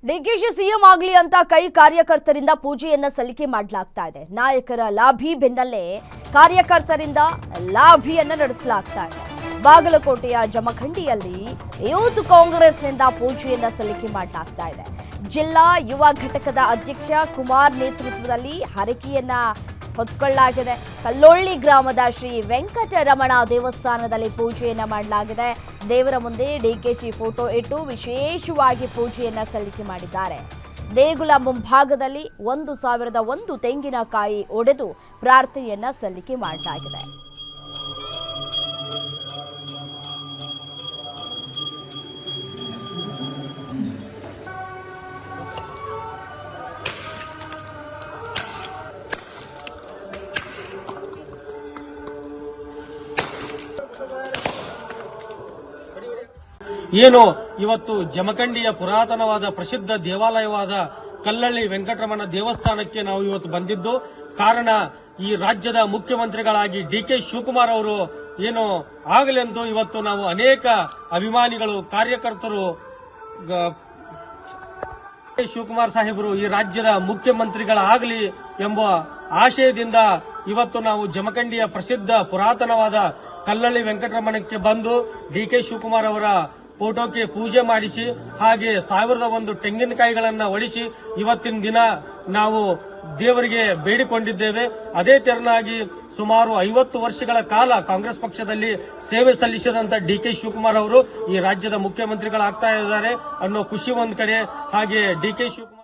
DKShi CM ಆಗಲಿ ಅಂತ ಕೈ ಕಾರ್ಯಕರ್ತರಿಂದ ಪೂಜೆಯನ್ನ ಸಲ್ಲಿಕೆ ಮಾಡಲಾಗ್ತಾ ಇದೆ. ನಾಯಕರ ಲಾಭಿ ಬೆನ್ನಲ್ಲೇ ಕಾರ್ಯಕರ್ತರಿಂದ ಲಾಭಿಯನ್ನ ನಡೆಸಲಾಗ್ತಾ ಇದೆ. ಬಾಗಲಕೋಟೆಯ ಜಮಖಂಡಿಯಲ್ಲಿ ಯೂತ್ ಕಾಂಗ್ರೆಸ್ನಿಂದ ಪೂಜೆಯನ್ನ ಸಲ್ಲಿಕೆ ಮಾಡಲಾಗ್ತಾ ಇದೆ. ಜಿಲ್ಲಾ ಯುವ ಘಟಕದ ಅಧ್ಯಕ್ಷ ಕುಮಾರ್ ನೇತೃತ್ವದಲ್ಲಿ ಹರಕೆಯನ್ನ ಹೊತ್ತುಕೊಳ್ಳಲಾಗಿದೆ. ಕಲ್ಲೊಳ್ಳಿ ಗ್ರಾಮದ ಶ್ರೀ ವೆಂಕಟರಮಣ ದೇವಸ್ಥಾನದಲ್ಲಿ ಪೂಜೆಯನ್ನ ಮಾಡಲಾಗಿದೆ. ದೇವರ ಮುಂದೆ ಡಿಕೆಶಿ ಫೋಟೋ ಇಟ್ಟು ವಿಶೇಷವಾಗಿ ಪೂಜೆಯನ್ನ ಸಲ್ಲಿಕೆ ಮಾಡಿದ್ದಾರೆ. ದೇಗುಲ ಮುಂಭಾಗದಲ್ಲಿ 1001 ತೆಂಗಿನಕಾಯಿ ಒಡೆದು ಪ್ರಾರ್ಥನೆಯನ್ನ ಸಲ್ಲಿಕೆ ಮಾಡಲಾಗಿದೆ. ಏನು ಇವತ್ತು ಜಮಖಂಡಿಯ ಪುರಾತನವಾದ ಪ್ರಸಿದ್ಧ ದೇವಾಲಯವಾದ ಕಲ್ಲಳ್ಳಿ ವೆಂಕಟರಮಣ ದೇವಸ್ಥಾನಕ್ಕೆ ನಾವು ಇವತ್ತು ಬಂದಿದ್ದು ಕಾರಣ ಈ ರಾಜ್ಯದ ಮುಖ್ಯಮಂತ್ರಿಗಳಾಗಿ ಡಿಕೆ ಶಿವಕುಮಾರ್ ಅವರು ಏನು ಆಗಲೆಂದು ಇವತ್ತು ನಾವು ಅನೇಕ ಅಭಿಮಾನಿಗಳು ಕಾರ್ಯಕರ್ತರು ಶಿವಕುಮಾರ್ ಸಾಹೇಬರು ಈ ರಾಜ್ಯದ ಮುಖ್ಯಮಂತ್ರಿಗಳಾಗಲಿ ಎಂಬ ಆಶಯದಿಂದ ಇವತ್ತು ನಾವು ಜಮಖಂಡಿಯ ಪ್ರಸಿದ್ಧ ಪುರಾತನವಾದ ಕಲ್ಲಳ್ಳಿ ವೆಂಕಟರಮಣಕ್ಕೆ ಬಂದು ಡಿಕೆ ಶಿವಕುಮಾರ್ ಅವರ ಫೋಟೋಕ್ಕೆ ಪೂಜೆ ಮಾಡಿಸಿ ಹಾಗೆ 1001 ತೆಂಗಿನಕಾಯಿಗಳನ್ನು ಒಡಿಸಿ ಇವತ್ತಿನ ದಿನ ನಾವು ದೇವರಿಗೆ ಬೇಡಿಕೊಂಡಿದ್ದೇವೆ. ಅದೇ ತೆರನಾಗಿ ಸುಮಾರು 50 ವರ್ಷಗಳ ಕಾಲ ಕಾಂಗ್ರೆಸ್ ಪಕ್ಷದಲ್ಲಿ ಸೇವೆ ಸಲ್ಲಿಸಿದಂತ ಡಿಕೆ ಶಿವಕುಮಾರ್ ಅವರು ಈ ರಾಜ್ಯದ ಮುಖ್ಯಮಂತ್ರಿಗಳಾಗ್ತಾ ಇದ್ದಾರೆ ಅನ್ನೋ ಖುಷಿ ಒಂದ್ ಕಡೆ. ಹಾಗೆ ಡಿಕೆ ಶಿವಕುಮಾರ್